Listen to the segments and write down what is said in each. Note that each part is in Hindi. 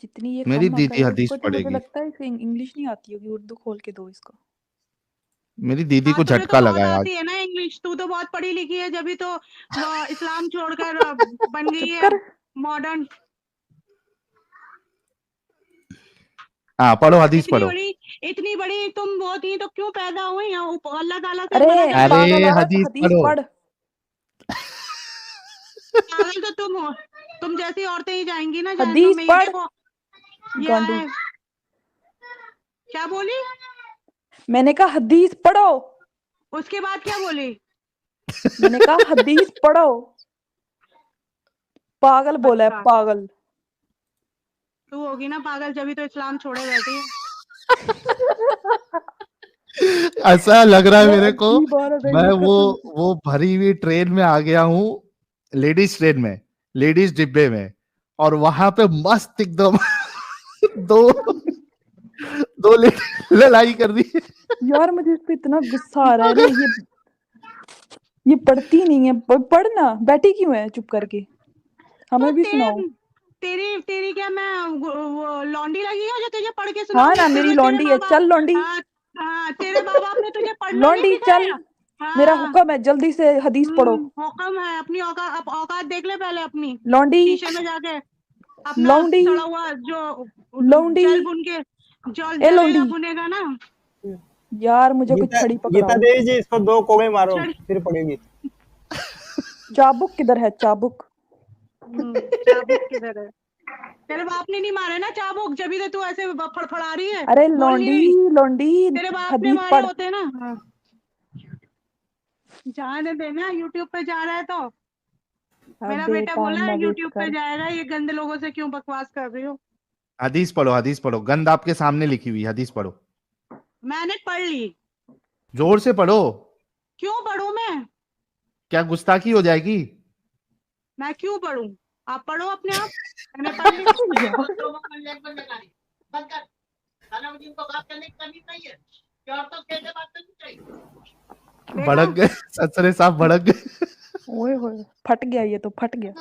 जितनी ये मेरी कम दीदी अकल है हदीस इसको, तो मुझे पढ़ेगी। लगता है इसे इंग्लिश नहीं आती होगी। उर्दू खोल के दो इसको। मेरी दीदी हाँ को तुझे तो झटका बहुत लगा है आज। आती है ना इंग्लिश, तू तो बहुत पढ़ी लिखी है, जब भी तो वो इस्लाम छोड़कर बन गई चुप है कर। मॉडर्न। हाँ पढ़ो, हदीस पढ़ो। इतनी बड़ी तुम वो थी तो क्यों पैदा हुई? अल्लाह ताला से अरे मना कर अरे पागल औरत, हदीस हदीस पढ़ो। पढ़। पागल तो तुम हो, तुम जैसी औरतें ही जाएंगी ना जहन्नम हदीस में। ये पढ़ देखो ये गांडू। है। क्या बोली? मैंने कहा हदीस पढ़ो। उसके बाद क्या बोली? मैंने कहा हदीस पढ़ो। पागल बोला है, अच्छा पागल। तू होगी ना पागल, जब भी तो इस्लाम छोड़े बैठी है। ऐसा लग रहा है यार मेरे को अजीब औरत है मैं ये कसम। वो भरी हुई ट्रेन में आ गया हूँ, लेडीज ट्रेन में, लेडीज डिब्बे में, और वहां पे मस्त एकदम दो दो लड़ाई कर दी। यार मुझे इस पे इतना गुस्सा आ रहा है ना। ये पढ़ती नहीं है। पढ़ना, बैठी क्यों है चुप करके? हमें तो भी सुनाओ। तेरी तेरी क्या मैं वो लौंडी लगी हूँ जो तुझे पढ़ के हाँ सुनाऊंगी? ना, मेरी लौंडी है। चल लौंडी। हाँ तेरे माँ बाप ने तुझे पढ़ना नहीं लौंडी चल, सिखाया? मेरा हाँ हुक्म है, जल्दी से हदीस पढ़ो। हुक्म है। अपनी औकात देख ले पहले अपनी, लौंडी। शीशे में जाके। अपना लौंडी। सड़ा हुआ जो लौंडी। जल बुन के जो ए जलेगा लौंडी। बुनेगा ना। यार मुझे कुछ छड़ी गीता पकड़ाओ। देवी जी, इसको 2 कोड़े मारो फिर पड़ेगी। चाबुक किधर है? चाबुक। चाबुक किधर है? तेरे बाप ने नहीं मारे ना चाबुक, जब भी तो तू ऐसे फड़फड़ा रही है। अरे बोल नहीं रही। लौंडी, लौंडी तेरे बाप ने हदीस मारे पढ़। होते ना। जाने देना, यूट्यूब पे जा रहा है तो। मेरा बेटा बोला है यूट्यूब पे जाएगा, ये गंदे लोगों से क्यों बकवास कर रही हो? हदीस पढ़ो, हदीस पढ़ो। गंद आपके सामने लिखी हुई, हदीस पढ़ो। मैंने पढ़ ली। जोर से पढ़ो। क्यों पढ़ूं मैं? क्या गुस्ताखी हो जाएगी? मैं क्यों पढ़ूं? आप पढ़ो अपने आप। मैंने पढ़ ली। भड़क गए ससुरे साहब, भड़क गए। ओए होए, फट गया ये तो, फट गया।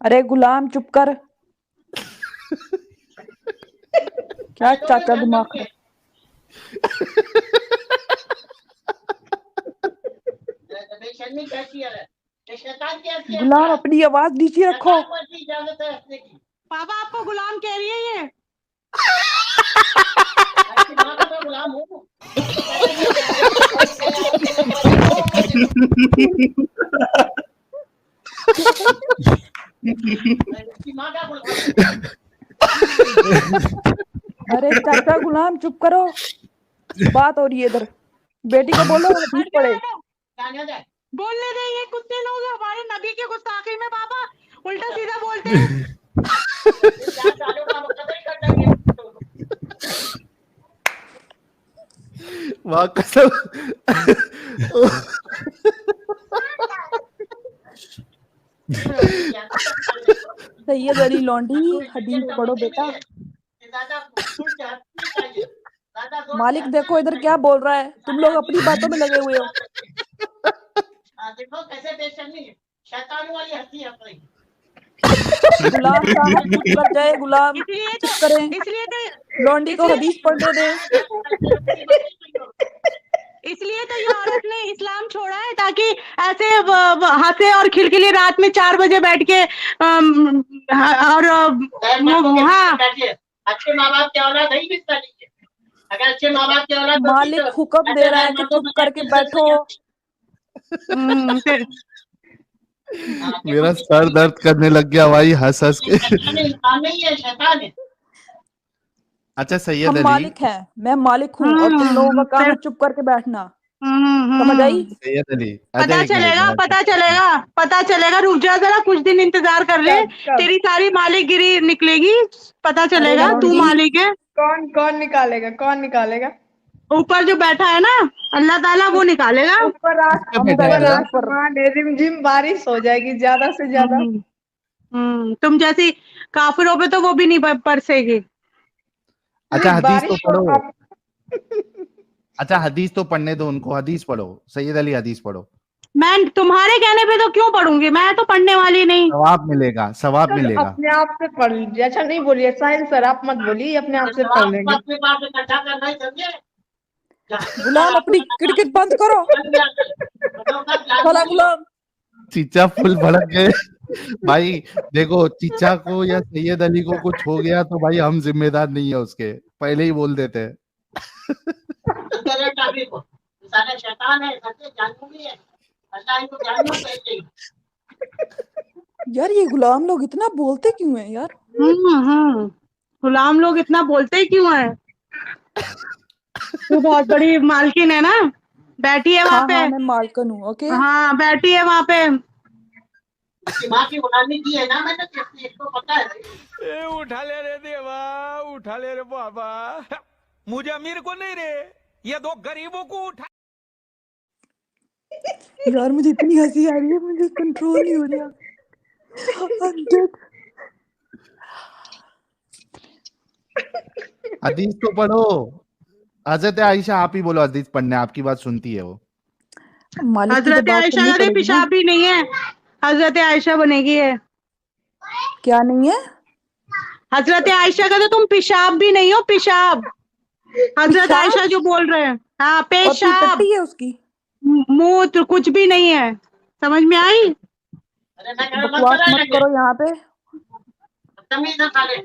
अरे गुलाम चुप कर। क्या चाचा दिमाग है? गुलाम अपनी आवाज नीचे रखो। पापा आपको गुलाम कह रही है ये? अरे चाचा गुलाम चुप करो, बात हो रही है इधर। बेटी को बोलो हदीस पढ़े। बोलने दे, ये कुत्ते लोग हमारे नबी के गुस्ताखी में पापा उल्टा सीधा बोलते हैं। वाह कसम। सैयद अली लौंडी हदीस पढ़ो बेटा। मालिक देखो इधर क्या बोल रहा है, तुम लोग अपनी बातों में लगे हुए हो। देखो कैसे बेशर्मी है, शैतान वाली हंसी अपनी। गुलाम साहब चुप कर जाए, गुलाम चुप करें। इसलिए तो लौंडी को हदीस पढ़ने दे। इसलिए तो ये औरत ने इस्लाम छोड़ा है, ताकि ऐसे हंसे और खिलखिली रात में 4 बजे बैठ के और हाँ अच्छे माँ बाप की औलाद नहीं मिलता नहीं है। अगर अच्छे माँ बाप की औलाद मालिक हुक्म दे रहा है कि चुप करके बैठो। मेरा सर दर्द करने लग गया भाई हंस हंस के। नहीं है, शैतान है। अच्छा सैयद हम अली, मालिक हैं, मैं मालिक हूँ और तुम लोगों का काम है चुप करके बैठना। समझ आई? सैयद अली पता चलेगा, पता चलेगा, पता चलेगा। रुक जा जरा, कुछ दिन इंतजार कर ले। तेरी सारी मालिकगिरी निकलेगी, पता चलेगा तू मालिक है। कौन निकालेगा? कौन निकालेगा? ऊपर जो बैठा है ना अल्लाह ताला, वो निकालेगा। ऊपर आसमान रिमझिम बारिश हो जाएगी ज्यादा से ज्यादा। तुम जैसी काफिरों पे तो वो भी नहीं बरसेगी। अच्छा हदीस तो बारिश पढ़ो। अच्छा हदीस तो पढ़ने दो उनको, हदीस पढ़ो। सैयद अली हदीस पढ़ो। मैं तुम्हारे कहने पे तो क्यों पढ़ूंगी, मैं तो पढ़ने वाली नहीं। सवाब मिलेगा, सवाब चलो मिलेगा। अपने आप से पढ़ लीजिए। अच्छा नहीं बोलिए साहिल सर, आप मत बोलिए, अपने आप से पढ़ लेंगे। गुलाम अपनी क्रिकेट बंद करो। चला गुलाम। चीचा फुल भड़क गए। भाई देखो, चीचा को या सैयद अली को कुछ हो गया तो भाई हम जिम्मेदार नहीं है उसके, पहले ही बोल देते हैं। यार ये गुलाम लोग इतना बोलते क्यों हैं यार? गुलाम लोग इतना बोलते क्यों हैं? तू बहुत बड़ी मालकिन है ना, बैठी है वहां हाँ पे। हाँ, मैं मालकन हूँ। ओके हाँ बैठी है वहां पे। माँ की गुलामी की है ना मैंने, इसको पता है। ए उठा ले रे देवा, उठा ले रे बाबा, मुझे अमीर को नहीं रे, ये दो गरीबों को उठा। यार मुझे इतनी हंसी आ रही है, मुझे कंट्रोल नहीं हो रहा। I'm dead. हदीस तो पढ़ो। हजरत आयशा आप ही बोलो, हदीस पढ़ने, आपकी बात सुनती है वो। मालिक की तो हजरत बात आयशा सुननी का तो पड़ेगी ना। पेशाब भी नहीं है, हजरत आयशा बनेगी है। क्या नहीं है? हजरत आयशा का तो तुम पेशाब भी नहीं हो, पेशाब। हजरत पेशाब? आयशा जो बोल रहे हैं, हाँ और फिर पेशाब, टट्टी है उसकी। मूत्र कुछ भी नहीं है। समझ में आई? अरे मैं कह रहा बकवास मत करो यहाँ पे। तमीज है साले।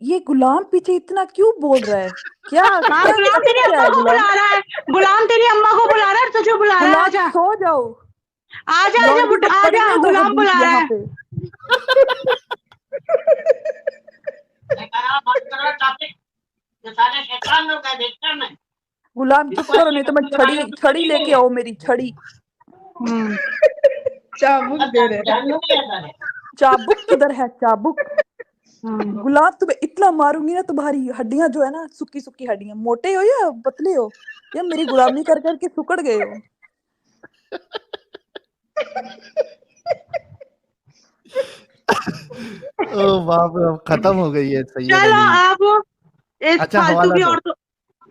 ये गुलाम पीछे इतना क्यों बोल रहा है? क्या हाँ क्या गुलाम तेरी क्या अम्मा है को गुलाम? बुला रहा है, गुलाम तेरी अम्मा को बुला रहा है, तुझे बुला रहा है। गुलाम आजा सो जाओ। आजा आजा लौंडी को आजा, पढ़ने दो गुलाम हदीस बुला रहा यहाँ है। पे। मैं कह रहा मत करो टॉपिक, ये साले शैतान लोग हैं, देखता मैं। गुलाम चुप करो, नहीं तो मैं छड़ी छड़ी लेके आओ, मेरी छड़ी। चाबुक दे रहे हैं। जानू नहीं है साले। चाबुक किधर है? चाबुक। गुलाम तुम्हें इतना मारूंगी ना, तुम्हारी हड्डियां जो है ना, सुक्की सुक्की हड्डियां, मोटे हो या पतले हो, या मेरी गुलामी कर करके सुकड़ गए हो। ओ बाप रे, अब खत्म हो गई है सैयद चलो अली। आप इस अच्छा, फालतू हवाला की दो।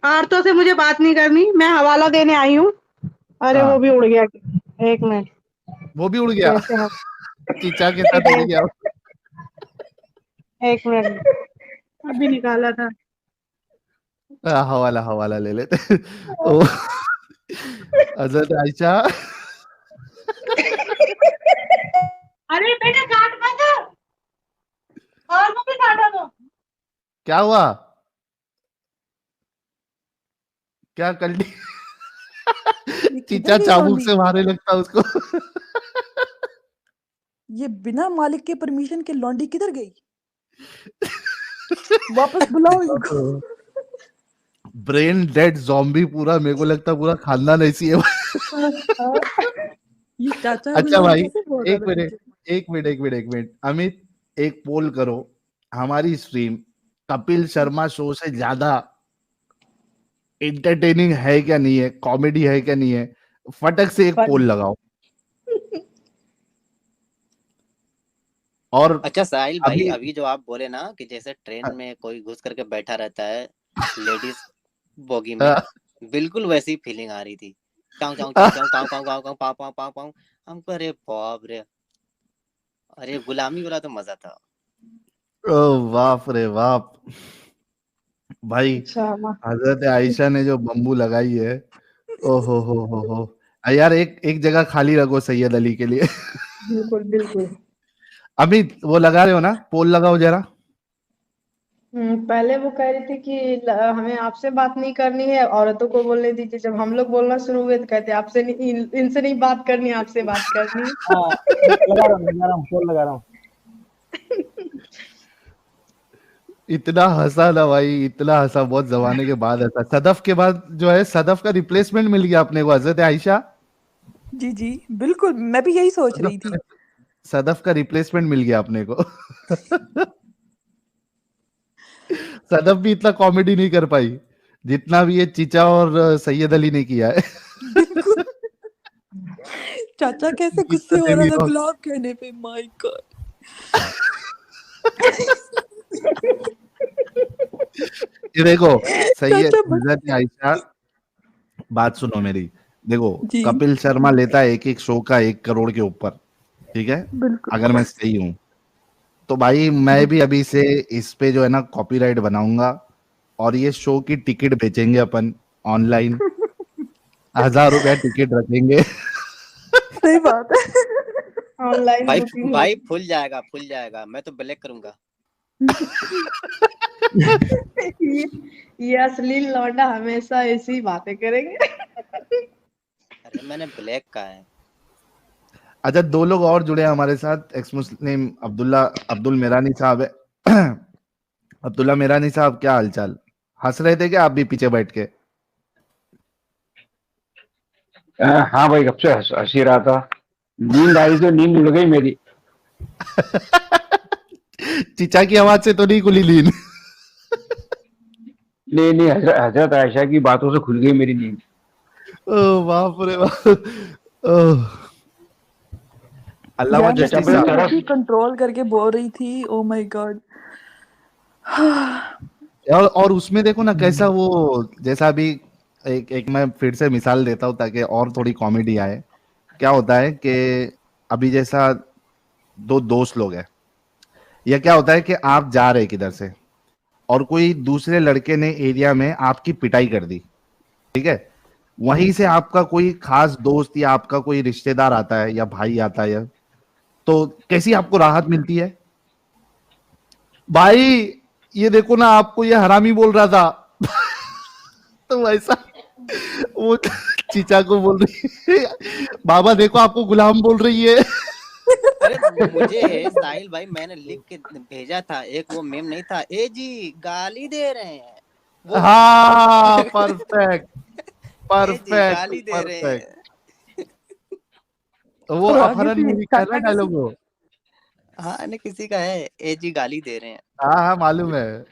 औरतों से मुझे बात नहीं करनी, मैं हवाला देने आई हूँ। अरे हाँ। वो भी उड़ गया, एक मिनट। वो भी उड़ गया। कैसे है? चीचा के साथ उड़ गया। एक मिनट, अभी निकाला था। हवाला हवाला ले लेते। ओ, हजरत आयशा। अरे बेटा काट मत, और मुझे काटा दो। क्या हुआ? क्या कल्टी? चीचा गई चाबुक लौंडी? से मारने लगता उसको। ये बिना मालिक के परमिशन के लौंडी किधर गई? वापस बुलाओ इनको। ब्रेन डेड ज़ॉम्बी पूरा, मेरे को लगता पूरा खानदान ऐसी है। ये चाचा अच्छा गुलाम भाई, कैसे बोल रहा एक था मिनट पीछे? एक मिनट अमित, एक पोल करो। हमारी स्ट्रीम कपिल शर्मा शो से ज्यादा एंटरटेनिंग है क्या नहीं है, कॉमेडी है क्या नहीं है? फटक से एक पोल लगाओ। और अच्छा साहिल भाई, अभी अभी जो आप बोले ना कि जैसे ट्रेन में कोई घुस करके बैठा रहता है लेडीज बोगी में, बिल्कुल वैसी फीलिंग आ रही थी। चाऊ चाऊ चाऊ चाऊ काऊ काऊ काऊ काऊ पाऊ पाऊ पाऊ पाऊ। हमको अरे बाप रे, अरे गुलामी वाला तो मजा था। ओ बाप रे बाप भाई, अच्छा हजरत आयशा ने जो बम्बू लगाई है, ओ हो यार, एक जगह खाली रखो सैयद अली के लिए। बिल्कुल बिल्कुल। अमित, वो लगा रहे हो ना, पोल लगाओ जरा। पहले वो कह रही थी कि हमें आपसे बात नहीं करनी है, औरतों को बोलने दीजिए। जब हम लोग बोलना शुरू हुए तो कहते आपसे नहीं, इनसे नहीं बात करनी, आपसे बात करनी है। हाँ लगा रहा हूँ फोन लगा रहा हूँ। इतना हंसा ना भाई, इतना हंसा, बहुत जमाने के बाद हंसा। सदफ के बाद जो है, सदफ का रिप्लेसमेंट मिल गया अपने को, हजरत आयशा। जी जी बिल्कुल, मैं भी यही सोच रही थी। सदफ का रिप्लेसमेंट मिल गया अपने को। सदफ भी इतना कॉमेडी नहीं कर पाई जितना भी ये चीचा और सैयद अली ने किया है। बिल्कुल। चाचा कैसे गुस्से हो रहा था भी- गुलाब कहने पे, माय गॉड। ये देखो, सैयद चाचा बस- हजरत आयशा, बात सुनो मेरी। देखो जी कपिल शर्मा लेता है एक एक शो का 1 करोड़ के ऊपर, ठीक है, बिल्कुल अगर मैं सही हूँ तो भाई मैं भी अभी से इस पे जो है ना कॉपीराइट बनाऊंगा और ये शो की टिकट बेचेंगे अपन ऑनलाइन, 1000 रुपया टिकट रखेंगे। सही बात है। ऑनलाइन भाई बुकिंग भाई फुल जाएगा, मैं तो ब्लैक करूंगा। ये अश्लील लौंडा हमेशा ऐसी बातें करेंगे। अरे मैंने ब्लैक कहा है। अच्छा 2 लोग और जुड़े हैं हमारे साथ, एक्स मुस्लिम अब्दुल मेरानी साहब है। अब्दुल्ला मेरानी साहब, क्या हालचाल? हंस रहे थे क्या आप भी पीछे बैठ के? हाँ भाई, कब से हंस ही रहा था। नींद आई तो नींद उड़ गई मेरी। चिचा की आवाज से तो नहीं खुली नींद? नहीं, हजरत आयशा की बातों से खुल गई मेरी नींद। ओह बाप रे बाप। ओह, अल्लामा यार मैं जस्टिस चपड़े साहब, तरफ भी कंट्रोल करके बोल रही थी। Oh my God. और उसमें देखो ना कैसा वो, जैसा अभी एक मैं फिर से मिसाल देता हूँ ताकि और थोड़ी कॉमेडी आए। क्या होता है कि अभी जैसा 2 दोस्त लोग हैं, या क्या होता है कि आप जा रहे किधर से और कोई दूसरे लड़के ने एरिया में आपकी पिटाई कर दी, ठीक है, वहीं से आपका कोई खास दोस्त या आपका कोई रिश्तेदार आता है या भाई आता है, या तो कैसी आपको राहत मिलती है? भाई ये देखो ना, आपको ये हरामी बोल रहा था। तो वैसा वो चीचा को बोल रही है, बाबा देखो आपको गुलाम बोल रही है। अरे मुझे साहिल भाई मैंने लिख के भेजा था, एक वो मेम नहीं था, ए जी गाली दे रहे हैं, वो हाँ परफेक्ट ए जी गाली दे रहे परफेक्ट। हैं। वो और आगे अपहरण भी मूवी का है ना चाचा डायलॉग वो। हाँ नहीं किसी का है, ए जी गाली दे रहे हैं। हाँ हाँ मालूम है।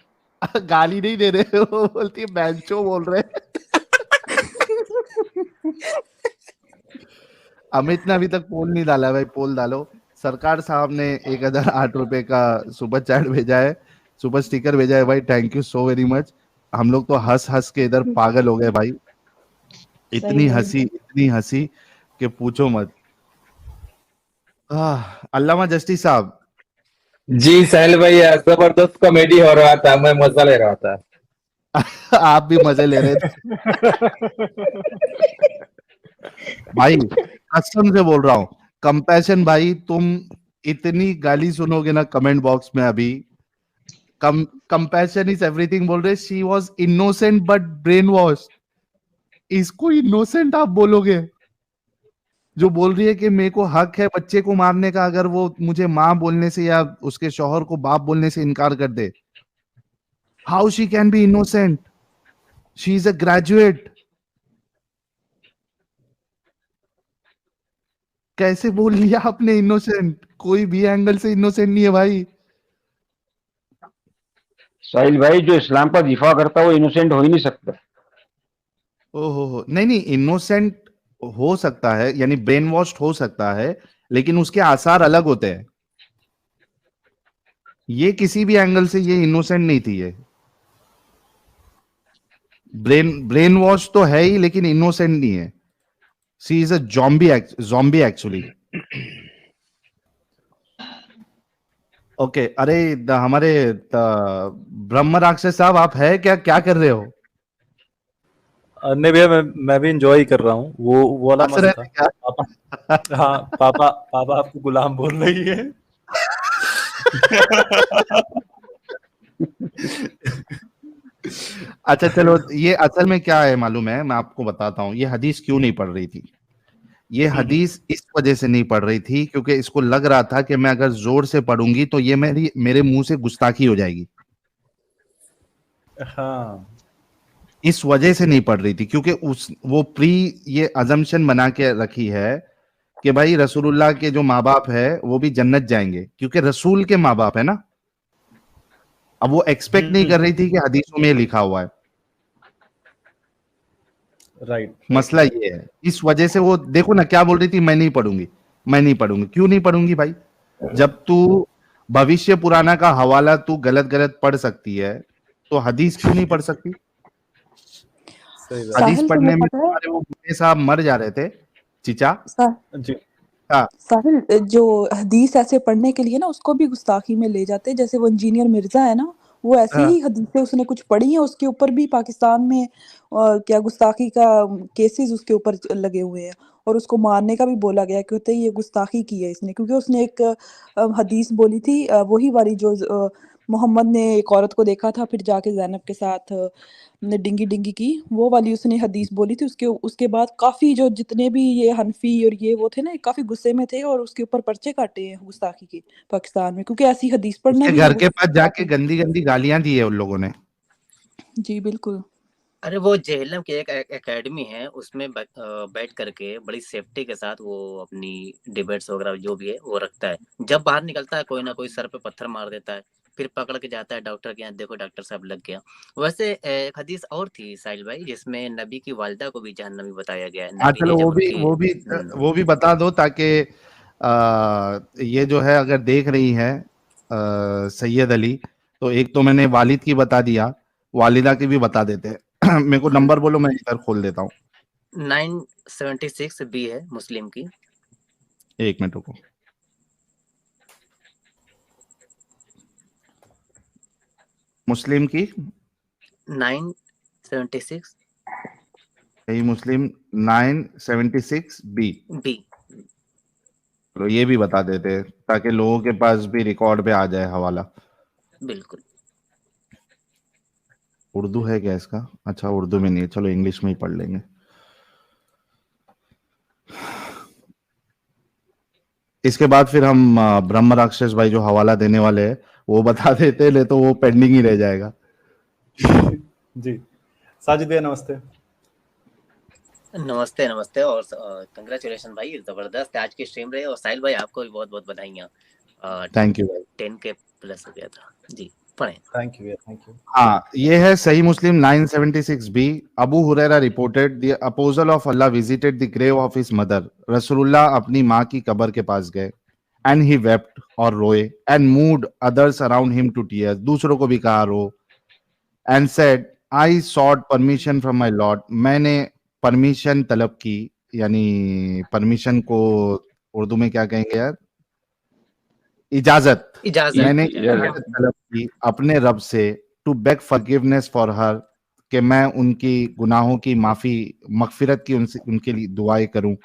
गाली नहीं दे रहे, वो बोलती है बैंचो बोल रहे हैं। अमित ने अभी तक पोल नहीं डाला भाई, पोल डालो। सरकार साहब ने 1008 रुपए का सुपर चैट भेजा है, सुपर स्टिकर भेजा है भाई, thank you so very much. हम लोग तो हंस हंस के इधर पागल हो गए भाई, इतनी हंसी कि पूछो मत। अल्लामा जस्टिस साहब, जी साहिल भाई, जबरदस्त कॉमेडी हो रहा था, मैं मजा ले रहा था। आप भी मजे ले रहे थे भाई, कसम से बोल रहा हूँ। कंपैशन भाई, तुम इतनी गाली सुनोगे ना कमेंट बॉक्स में अभी। कंपैशन इज एवरीथिंग बोल रहे, she was innocent but brain wash. इसको इनोसेंट आप बोलोगे? जो बोल रही है कि मेरे को हक है बच्चे को मारने का अगर वो मुझे माँ बोलने से या उसके शौहर को बाप बोलने से इनकार कर दे। How she can be innocent? She is a graduate. कैसे बोल लिया आपने इनोसेंट? कोई भी एंगल से इनोसेंट नहीं है भाई। साहिल भाई, जो इस्लाम का दिफा करता है वो इनोसेंट हो ही नहीं सकता। ओहो, नहीं इनोसेंट हो सकता है, यानी ब्रेन वॉश्ड हो सकता है, लेकिन उसके आसार अलग होते हैं। ये किसी भी एंगल से ये इनोसेंट नहीं थी। ये ब्रेन वॉश तो है ही, लेकिन इनोसेंट नहीं है। She is a zombie actually. Okay, अरे हमारे ब्रह्म राक्षस साहब, आप है क्या कर रहे हो? नहीं भैया, मैं भी एंजॉय कर रहा हूँ। वो वाला हंस मस्त रहे था। थे क्या? पापा, हाँ पापा आपको गुलाम बोल रही है। अच्छा चलो, ये असल में क्या है मालूम है, मैं आपको बताता हूँ। ये हदीस क्यों नहीं पढ़ रही थी? ये हदीस इस वजह से नहीं पढ़ रही थी क्योंकि इसको लग रहा था कि मैं अगर जोर से पढ़ूंगी तो ये मेरे मुंह से गुस्ताखी हो जाएगी। हाँ, इस वजह से नहीं पढ़ रही थी, क्योंकि वो ये अजम्पशन बना के रखी है कि भाई रसूलुल्लाह के जो माँ बाप है वो भी जन्नत जाएंगे, क्योंकि रसूल के माँ बाप है ना। अब वो एक्सपेक्ट नहीं कर रही थी कि हदीसों में लिखा हुआ है। राइट। मसला ये है, इस वजह से वो देखो ना क्या बोल रही थी, मैं नहीं पढ़ूंगी। क्यों नहीं पढ़ूंगी भाई? जब तू भविष्य पुराना का हवाला तू गलत पढ़ सकती है तो हदीस क्यों नहीं पढ़ सकती? सही बात। हदीस साहिल पढ़ने तुम्हें में पता है तुम्हारे वो के साथ मर जा रहे थे चिचा। जी हाँ साहिल, जो हदीस ऐसे पढ़ने के लिए ना उसको भी गुस्ताखी में ले जाते हैं। जैसे वो इंजीनियर मिर्जा है ना, वो ऐसे हाँ ही हदीसें उसने कुछ पढ़ी हैं, उसके ऊपर भी पाकिस्तान में क्या गुस्ताखी का केसेस उसके ऊपर लगे हुए हैं, और उसको मारने का भी बोला गया कि होते ये गुस्ताखी की है इसने, क्योंकि उसने एक हदीस बोली थी, वही वाली जो मोहम्मद ने एक औरत को देखा था फिर जाके ज़ैनब के साथ ने डिंगी डिंगी की, वो वाली उसने हदीस बोली थी। उसके बाद काफी जो जितने भी ये हनफी और ये वो थे ना, काफी गुस्से में थे और उसके ऊपर पर्चे काटे हैं गुस्ताखी के पाकिस्तान में, क्योंकि ऐसी हदीस पढ़ना उसके भी घर है के पास जाके गुस्ताखी। गंदी गंदी गालियां दी है उन लोगों ने। जी बिल्कुल। अरे वो जेहलम की एक एकेडमी है, उसमें बैठ करके बड़ी सेफ्टी के साथ वो अपनी डिबेट्स वगैरह जो भी है वो रखता है। जब बाहर निकलता है कोई ना कोई सर पे पत्थर मार देता है, फिर पकड़ के जाता है डॉक्टर के यहाँ, देखो डॉक्टर साहब लग गया। वैसे एक हदीस और थी साहिल भाई, जिसमें नबी की वालिदा को भी जहन्नमी बताया गया है। हाँ नबी चलो ने जब वो भी उनकी वो भी वो भी बता दो, ताकि ये जो है अगर देख रही है सैयद अली, तो एक तो मैंने वालिद की बता दिया, वालिदा की भी बता देते हैं। मेरे को नंबर बोलो, मैं इधर खोल देता हूँ। 976 बी है मुस्लिम की। 1 मिनट रुको। मुस्लिम की 976 सही मुस्लिम 976 बी। बी। तो ये भी बता देते हैं ताकि लोगों के पास भी रिकॉर्ड पे आ जाए हवाला। बिल्कुल। उर्दू है क्या इसका? अच्छा उर्दू में नहीं है, चलो इंग्लिश में ही पढ़ लेंगे। इसके बाद फिर हम ब्रह्म राक्षस भाई जो हवाला देने वाले हैं वो बता देते, नहीं तो वो पेंडिंग ही रह जाएगा। जी साजिद भैया नमस्ते। नमस्ते नमस्ते, और कंग्रेचुलेशन भाई, जबरदस्त आज की स्ट्रीम रही। और साहिल भाई आपको भी बहुत बहुत बधाइयाँ। थैंक यू भाई। 10K प्लस हो गया था जी, पढ़े। Thank you thank you. हाँ ये है सही Muslim 976 B. Abu Hurairah reported the apostle of Allah visited the grave of his mother. रसूलुल्लाह अपनी माँ की कब्र के पास गए, एंड ही वेप्ट और रोए, and moved others around him to tears, दूसरों को भी कहा रो, and said I sought permission from my Lord, मैंने परमिशन तलब की, यानी परमिशन को उर्दू में क्या कहेंगे यार, इजाजत। मैंने इजाजत तलब की अपने रब से, to beg forgiveness for her, कि मैं उनकी गुनाहों की माफी मगफिरत की उनके लिए दुआएं करूं।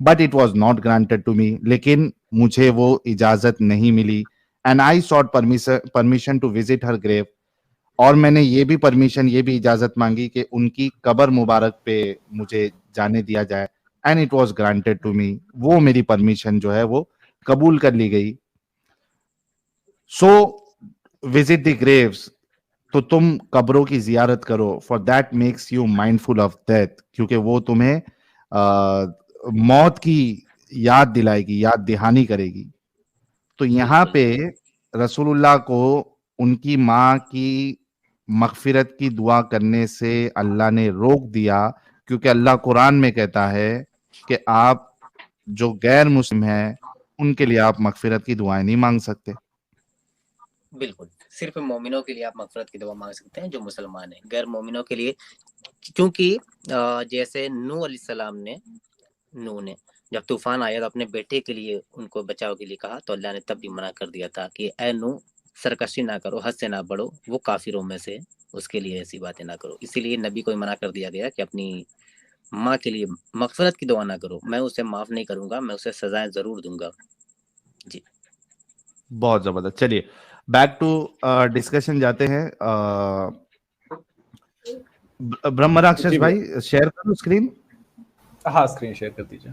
But it was not granted to me, लेकिन मुझे वो इजाजत नहीं मिली। And I sought permission to visit her grave, और मैंने ये भी परमिशन, ये भी इजाजत मांगी कि उनकी कब्र मुबारक पे मुझे जाने दिया जाए। And it was granted to me, वो मेरी परमिशन जो है वो कबूल कर ली गई। सो विजिट द ग्रेव्स, तो तुम कब्रों की जियारत करो, for that makes you mindful of death, क्योंकि वो तुम्हें मौत की याद दिलाएगी, याद दहानी करेगी। तो यहाँ पे रसूलुल्लाह को उनकी माँ की मगफिरत की दुआ करने से अल्लाह ने रोक दिया, क्योंकि अल्लाह कुरान में कहता है कि आप जो गैर मुस्लिम हैं उनके लिए आप मगफिरत की दुआएं नहीं मांग सकते। बिल्कुल, सिर्फ मोमिनों के लिए आप मगफिरत की दुआ मांग सकते हैं जो मुसलमान हैं। गैर मोमिनों के लिए, क्योंकि जैसे नूह अलैहिस्सलाम ने जब तूफान आया तो अपने बेटे के लिए उनको बचाव के लिए कहा, तो अल्लाह ने तब भी मना कर दिया था कि ए नूह सरकशी ना करो, हद से ना बढ़ो, वो काफिरों में से, उसके लिए ऐसी बातें ना करो। इसीलिए नबी को मना कर दिया गया कि अपनी माँ के लिए मगफिरत की दुआ ना करो, मैं उसे माफ नहीं करूंगा, मैं उसे सजाएं जरूर दूंगा। जी बहुत जबरदस्त। चलिए बैक टू डिस्कशन जाते हैं। ब्रह्म राक्षस भाई शेयर करो स्क्रीन। हाँ स्क्रीन शेयर कर दीजिए।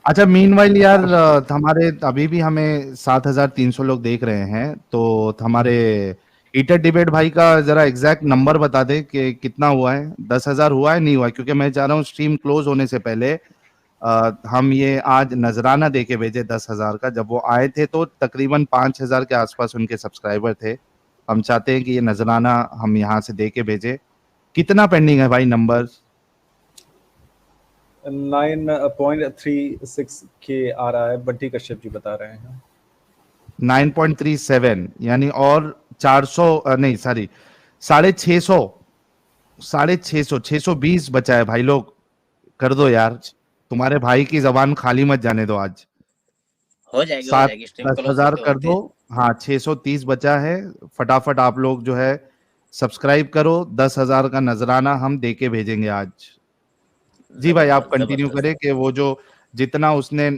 अच्छा मीनवाइल यार, हमारे अभी भी हमें 7300 लोग देख रहे हैं, तो हमारे ईटर डिबेट भाई का जरा एग्जैक्ट नंबर बता दे कि कितना हुआ है, 10,000 हुआ है नहीं हुआ है? क्योंकि मैं चाह रहा हूँ स्ट्रीम क्लोज होने से पहले हम ये आज नजराना दे के भेजे 10,000 का। जब वो आए थे तो तकरीबन 5,000 के आसपास उनके सब्सक्राइबर थे। हम चाहते हैं कि ये नजराना हम यहाँ से दे के भेजे। कितना पेंडिंग है भाई नंबर? 9.36 के आ रहा है, बंटी कश्यप जी बता रहे हैं। 9.37 यानी और 400 नहीं सॉरी 650 620 बचा है भाई लोग। कर दो यार, तुम्हारे भाई की जबान खाली मत जाने दो आज। हो जाएगी 7-10 स्ट्रीम क्लोज हजार होते कर होते। दो। हाँ 630 बचा है, फटाफट आप लोग जो है सब्सक्राइब करो। 10,000 का नजराना हम दे के भेजेंगे आज। जी भाई आप कंटिन्यू जबरदस्त। करें कि वो जो जितना उसने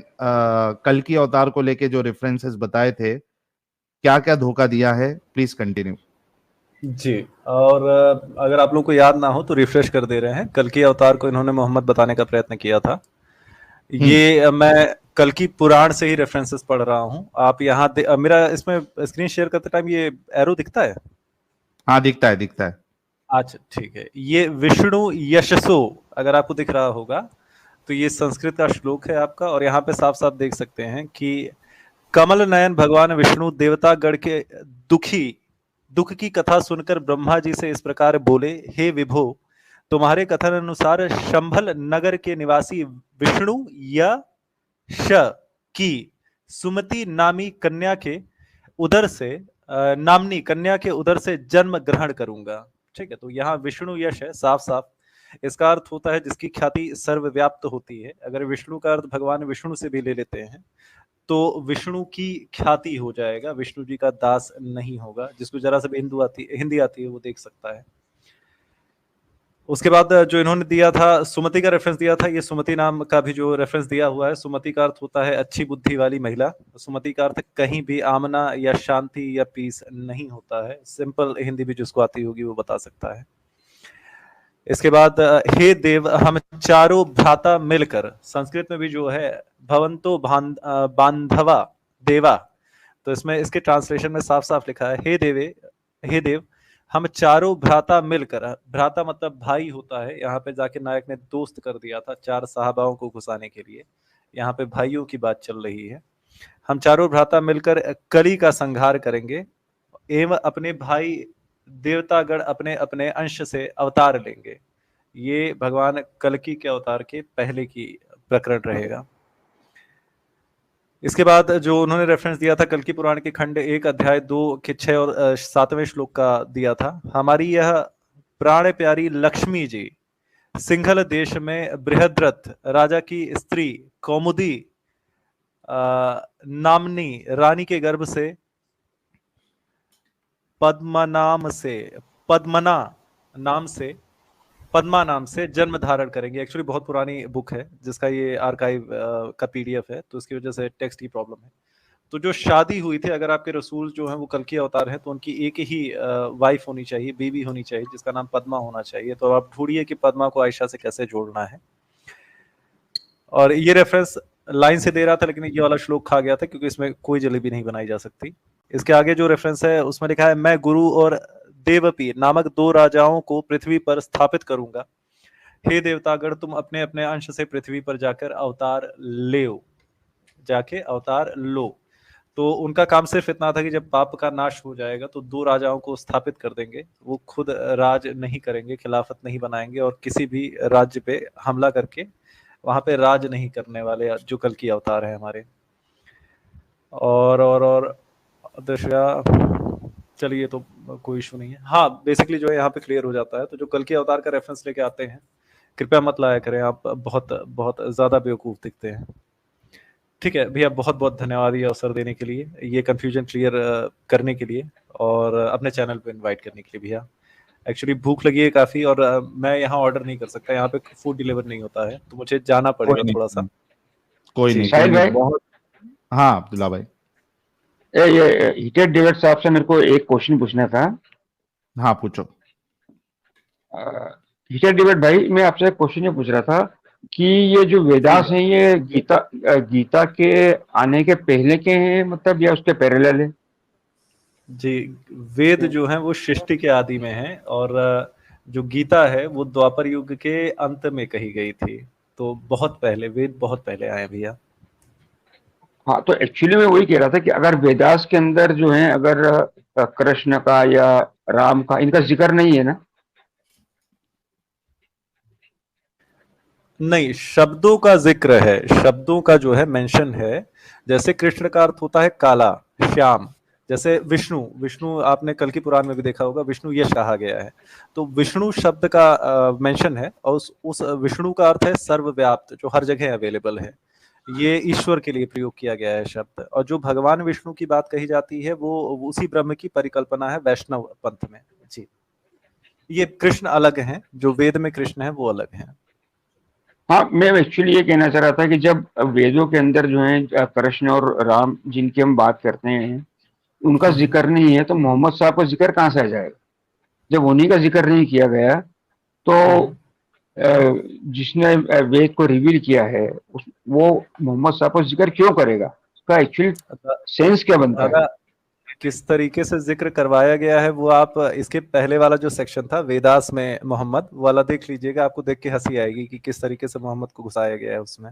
कल की अवतार को लेके जो रेफरेंसेस बताए थे, क्या क्या धोखा दिया है, प्लीज कंटिन्यू। जी, और अगर आप लोगों को याद ना हो तो रिफ्रेश कर दे रहे हैं। कल की अवतार को इन्होंने मोहम्मद बताने का प्रयत्न किया था। ये मैं कल की पुराण से ही रेफरेंसेस पढ़ रहा हूं। आप यहाँ मेरा इसमें स्क्रीन शेयर करते टाइम ये एरो दिखता है? हाँ दिखता है, दिखता है। अच्छा ठीक है। ये विष्णु यशसो अगर आपको दिख रहा होगा तो ये संस्कृत का श्लोक है आपका, और यहाँ पे साफ साफ देख सकते हैं कि कमल नयन भगवान विष्णु देवतागण के दुख की कथा सुनकर ब्रह्मा जी से इस प्रकार बोले, हे विभो, तुम्हारे कथन अनुसार शंभल नगर के निवासी विष्णु यश की सुमति नामी कन्या के उदर से नामनी कन्या के उदर से जन्म ग्रहण करूंगा। ठीक है, तो यहाँ विष्णु यश है, साफ साफ इसका अर्थ होता है जिसकी ख्याति सर्वव्याप्त होती है। अगर विष्णु का अर्थ भगवान विष्णु से भी ले लेते हैं तो विष्णु की ख्याति हो जाएगा, विष्णु जी का दास नहीं होगा। जिसको जरा से भी हिंदी आती है वो देख सकता है। उसके बाद जो इन्होंने दिया था सुमति का रेफरेंस दिया था, ये सुमति नाम का भी जो रेफरेंस दिया हुआ है, सुमति का अर्थ होता है अच्छी बुद्धि वाली महिला। सुमति का अर्थ कहीं भी आमना या शांति या पीस नहीं होता है। सिंपल हिंदी भी जिसको आती होगी वो बता सकता है। इसके बाद हे देव, हम चारों भ्राता मिलकर, संस्कृत में भी जो है भवंतो बांधवा देवा, तो इसमें इसके ट्रांसलेशन में साफ साफ लिखा है हे देव, हम चारों भ्राता मिलकर, भ्राता मतलब भाई होता है। यहाँ पे जाके नायक ने दोस्त कर दिया था 4 साहबाओं को घुसाने के लिए, यहाँ पे भाइयों की बात चल रही है। हम चारों भ्राता मिलकर कली का संहार करेंगे एवं अपने भाई देवतागण अपने अपने अंश से अवतार लेंगे। ये भगवान कल्कि के अवतार के पहले की प्रकरण रहेगा। इसके बाद जो उन्होंने रेफरेंस दिया था कल्कि पुराण के खंड 1 अध्याय 2 के 6 और 7वें श्लोक का दिया था। हमारी यह प्राण प्यारी लक्ष्मी जी सिंघल देश में बृहद्रथ राजा की स्त्री कौमुदी नामनी रानी के गर्भ से पद्मा नाम से जन्म धारण करेंगे। एक्चुअली बहुत पुरानी बुक है जिसका ये आर्काइव का पीडीएफ है, तो इसकी वजह से टेक्स्ट की प्रॉब्लम है। तो जो शादी हुई थी, अगर आपके रसूल जो हैं वो कल्कि अवतार हैं, तो उनकी एक ही वाइफ होनी चाहिए, बीवी होनी चाहिए, जिसका नाम पद्मा होना चाहिए। तो आप ढूंढिए कि पद्मा को आयशा से कैसे जोड़ना है। और ये रेफरेंस लाइन से दे रहा था, लेकिन ये वाला श्लोक खा गया था क्योंकि इसमें कोई जलेबी नहीं बनाई जा सकती। इसके आगे जो रेफरेंस है उसमें लिखा है, मैं गुरु और देवपी नामक 2 राजाओं को पृथ्वी पर स्थापित करूंगा। हे देवतागण, तुम अपने अपने अंश से पृथ्वी पर जाकर अवतार लो। तो उनका काम सिर्फ इतना था कि जब पाप का नाश हो जाएगा तो 2 राजाओं को स्थापित कर देंगे। वो खुद राज नहीं करेंगे, खिलाफत नहीं बनाएंगे और किसी भी राज्य पे हमला करके वहां पे राज नहीं करने वाले, जो कल की अवतार है हमारे। और चलिए, तो कोई इशू नहीं है। हाँ, बेसिकली जो है यहाँ पे क्लियर हो जाता है। तो जो कल के अवतार का रेफरेंस लेके आते हैं, कृपया मत लाया करें, आप बहुत बहुत ज्यादा बेवकूफ दिखते हैं। ठीक है भैया, बहुत बहुत धन्यवाद ये अवसर देने के लिए, ये कंफ्यूजन क्लियर करने के लिए और अपने चैनल पे इनवाइट करने के लिए। भैया एक्चुअली भूख लगी है काफी और मैं यहाँ ऑर्डर नहीं कर सकता, यहाँ पे फूड डिलीवर नहीं होता है, तो मुझे जाना पड़ेगा थोड़ा सा। कोई नहीं। बहुत हाँ अब्दुल्ला भाई, ये हीटेड डिबेट साहब से मेरे को एक क्वेश्चन पूछना था। हाँ पूछो। हीटेड डिबेट भाई, मैं आपसे क्वेश्चन ये पूछ रहा था कि ये जो वेदास हैं ये गीता के आने के पहले के हैं मतलब, या उसके पैरेलल है? जी, वेद जो है वो सृष्टि के आदि में है और जो गीता है वो द्वापर युग के अंत में कही गई थी। तो बहुत पहले, वेद बहुत पहले आए भैया। हाँ, तो एक्चुअली मैं वही कह रहा था कि अगर वेदास के अंदर जो है, अगर कृष्ण का या राम का, इनका जिक्र नहीं है ना? नहीं, शब्दों का जिक्र है, शब्दों का जो है मेंशन है। जैसे कृष्ण का अर्थ होता है काला, श्याम, जैसे विष्णु विष्णु आपने कल की पुराण में भी देखा होगा, विष्णु यश कहा गया है। तो विष्णु शब्द का मेंशन है और उस विष्णु का अर्थ है सर्वव्याप्त, जो हर जगह अवेलेबल है। ये ईश्वर के लिए प्रयोग किया गया है शब्द। और जो भगवान विष्णु की बात कही जाती है वो उसी ब्रह्म की परिकल्पना है वैष्णव पंथ में। जी, ये कृष्ण अलग हैं, जो वेद में कृष्ण है वो अलग हैं। हाँ, मैं एक्चुअली ये कहना चाह रहा था कि जब वेदों के अंदर जो है कृष्ण और राम जिनकी हम बात करते हैं उनका जिक्र नहीं है, तो मोहम्मद साहब का जिक्र कहाँ से आ जाएगा? जब उन्हीं का जिक्र नहीं किया गया तो जिसने वेद को रिवील किया है वो मोहम्मद साहब का जिक्र क्यों करेगा? उसका एक्चुअल सेंस क्या बनता है? दादा, किस तरीके से जिक्र करवाया गया है वो आप इसके पहले वाला जो सेक्शन था वेदास में मोहम्मद वाला देख लीजिएगा, आपको देख के हंसी आएगी कि किस तरीके से मोहम्मद को घुसाया गया है उसमें।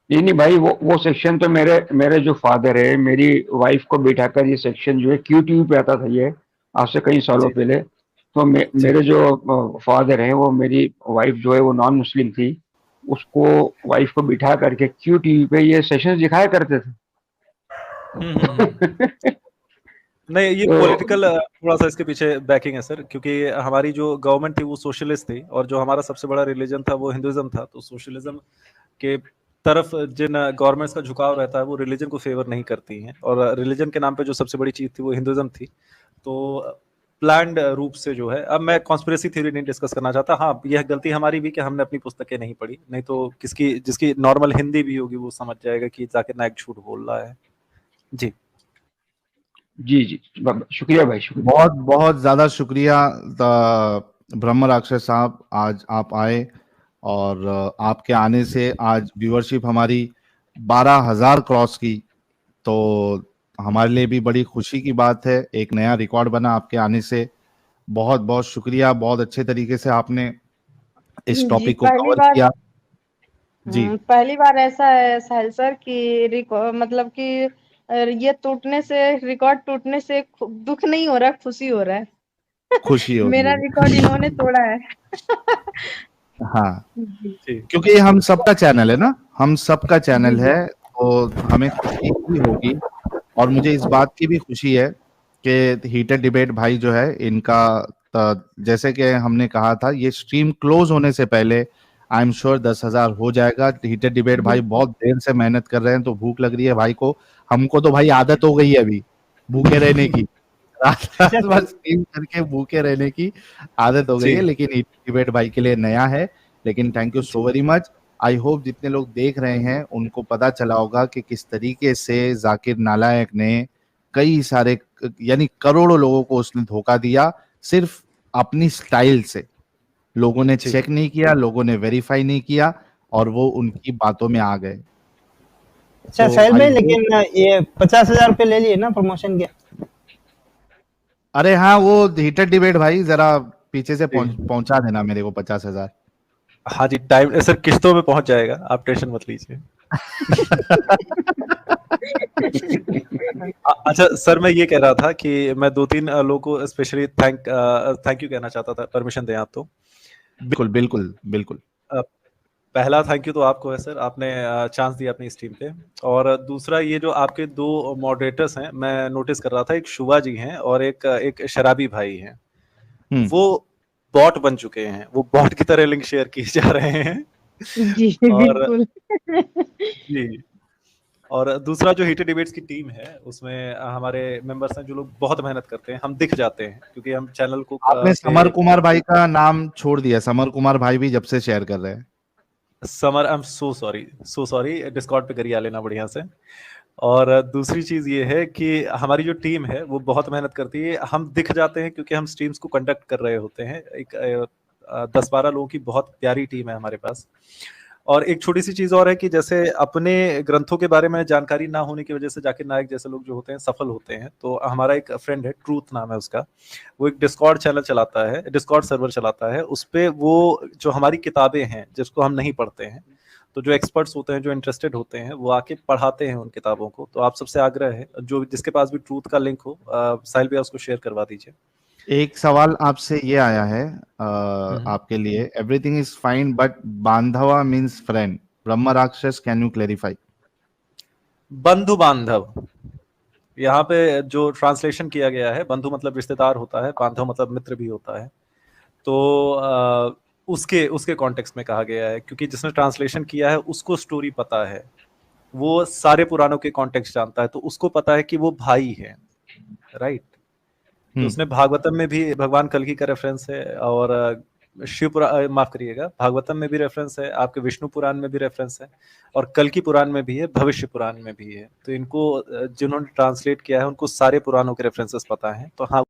नहीं भाई, वो सेक्शन तो मेरे जो फादर है, मेरी वाइफ को बिठाकर ये सेक्शन जो है QTV पे आता था, ये आज से कई सालों पहले। तो मेरे जो फादर हैं, वो मेरी वाइफ जो है वो नॉन मुस्लिम थी, उसको वाइफ को बिठा करके QTV पे ये सेशन दिखाया करते थे। नहीं, ये पॉलिटिकल थोड़ा सा इसके पीछे बैकिंग है सर, क्योंकि हमारी जो गवर्नमेंट थी वो सोशलिस्ट थी और जो हमारा सबसे बड़ा रिलीजन था वो हिंदुइज्म था। तो सोशलिज्म के तरफ जिन गवर्नमेंट्स का झुकाव रहता है वो रिलीजन को फेवर नहीं करती हैं, और रिलीजन के नाम पे जो सबसे बड़ी चीज थी वो हिंदुइज्म थी। तो प्लान्ड रूप से जो है, अब मैं कॉन्स्पिरेसी थ्योरी नहीं डिस्कस करना चाहता। हाँ, यह गलती हमारी भी कि हमने अपनी पुस्तकें नहीं पढ़ी, नहीं तो जिसकी नॉर्मल हिंदी भी होगी वो समझ जाएगा कि जाकिर नाइक झूठ बोल रहा है। जी जी, शुक्रिया भाई, शुक्रिया, बहुत बहुत ज्यादा शुक्रिया ब्रह्म राक्षस साहब, आज आप आए और आपके आने से आज व्यूअरशिप हमारी 12,000 क्रॉस की, तो हमारे लिए भी बड़ी खुशी की बात है। एक नया रिकॉर्ड बना आपके आने से। बहुत बहुत शुक्रिया, बहुत अच्छे तरीके से आपने इस टॉपिक को कवर किया। जी, पहली बार ऐसा है साहिल सर कि मतलब कि ये टूटने से, रिकॉर्ड टूटने से दुख नहीं हो रहा, खुशी हो रहा है। खुशी हो मेरा रिकॉर्ड इन्होंने तोड़ा है। हाँ, क्योंकि हम सबका चैनल है ना, हम सबका चैनल है, तो हमें खुशी भी होगी। और मुझे इस बात की भी खुशी है कि हीटेड डिबेट भाई जो है इनका, जैसे कि हमने कहा था, ये स्ट्रीम क्लोज होने से पहले आई एम श्योर 10,000 हो जाएगा। हीटेड डिबेट भाई बहुत देर से मेहनत कर रहे हैं, तो भूख लग रही है भाई को। हमको तो भाई आदत हो गई है अभी भूखे रहने की, रात भर स्ट्रीम करके भूखे रहने की आदत हो गई है, लेकिन हीटेड डिबेट भाई के लिए नया है। लेकिन thank you so very much. I hope जितने लोग देख रहे हैं उनको पता चला होगा कि किस तरीके से जाकिर नालायक ने कई सारे, यानी करोड़ों लोगों को उसने धोखा दिया, सिर्फ अपनी स्टाइल से। लोगों ने चेक नहीं किया, लोगों ने वेरीफाई नहीं किया, और वो उनकी बातों में आ गए। अच्छा साहिल भाई, लेकिन ये 50,000 रुपए ले लिए ना प्रमोशन के? अरे हाँ, वो हीटेड डिबेट भाई जरा पीछे से पहुंचा देना मेरे को 50,000। हाँ जी, टाइम सर किश्तों में पहुंच जाएगा, आप टेंशन मत लीजिए। अच्छा सर, मैं ये कह रहा था कि मैं 2-3 लोगों को स्पेशली थैंक यू कहना चाहता था, परमिशन दें आप तो? बिल्कुल बिल्कुल बिल्कुल। पहला थैंक यू तो आपको है सर, आपने चांस दिया अपनी स्ट्रीम पे। और दूसरा, ये जो आपके 2 मॉडरेटर्स हैं, मैं नोटिस कर रहा था, एक शुभा जी हैं और एक शराबी भाई हैं, वो बॉट बन चुके हैं, वो बॉट की तरह लिंक शेयर किए जा रहे हैं। जी और बिल्कुल। जी, और दूसरा जो हीटेड डिबेट्स की टीम है उसमें हमारे मेंबर्स हैं जो लोग बहुत मेहनत करते हैं, हम दिख जाते हैं क्योंकि हम चैनल को। आपने समर कुमार भाई का नाम छोड़ दिया, समर कुमार भाई भी जब से शेयर कर रहे हैं। Summer, I am so sorry, Discord पे करिए लेना बढ़िया से। और दूसरी चीज ये है कि हमारी जो टीम है वो बहुत मेहनत करती है, हम दिख जाते हैं क्योंकि हम स्ट्रीम्स को कंडक्ट कर रहे होते हैं। एक 10-12 लोगों की बहुत प्यारी टीम है हमारे पास। और एक छोटी सी चीज और है कि जैसे अपने ग्रंथों के बारे में जानकारी ना होने की वजह से जाकिर नायक जैसे लोग जो होते हैं सफल होते हैं। तो हमारा एक फ्रेंड है, ट्रूथ नाम है उसका, वो एक डिस्कॉर्ड चैनल चलाता है, डिस्कॉर्ड सर्वर चलाता है। उस पे वो जो हमारी किताबें हैं जिसको हम नहीं पढ़ते हैं, तो जो एक्सपर्ट्स होते हैं, जो इंटरेस्टेड होते हैं, वो आके पढ़ाते हैं उन किताबों को। तो आप सबसे आग्रह है, जो जिसके पास भी ट्रूथ का लिंक हो, साहिल भैया उसको शेयर करवा दीजिए। एक सवाल आपसे ये आया है आपके लिए, एवरीथिंग इज फाइन बट बांधवा मीन्स फ्रेंड, ब्रह्म राक्षस, कैन यू क्लैरिफाई? बंधु बांधव, यहाँ पे जो ट्रांसलेशन किया गया है, बंधु मतलब रिश्तेदार होता है, बांधव मतलब मित्र भी होता है, तो उसके कॉन्टेक्स्ट में कहा गया है, क्योंकि जिसने ट्रांसलेशन किया है उसको स्टोरी पता है, वो सारे पुराणों के कॉन्टेक्स्ट जानता है, तो उसको पता है कि वो भाई है, राइट। तो उसने भागवतम में भी भगवान कल्कि का रेफरेंस है, और माफ करिएगा, भागवतम में भी रेफरेंस है, आपके विष्णु पुराण में भी रेफरेंस है, और कल्कि पुराण में भी है, भविष्य पुराण में भी है। तो इनको जिन्होंने ट्रांसलेट किया है उनको सारे पुराणों के रेफरेंसेस पता है। तो हाँ,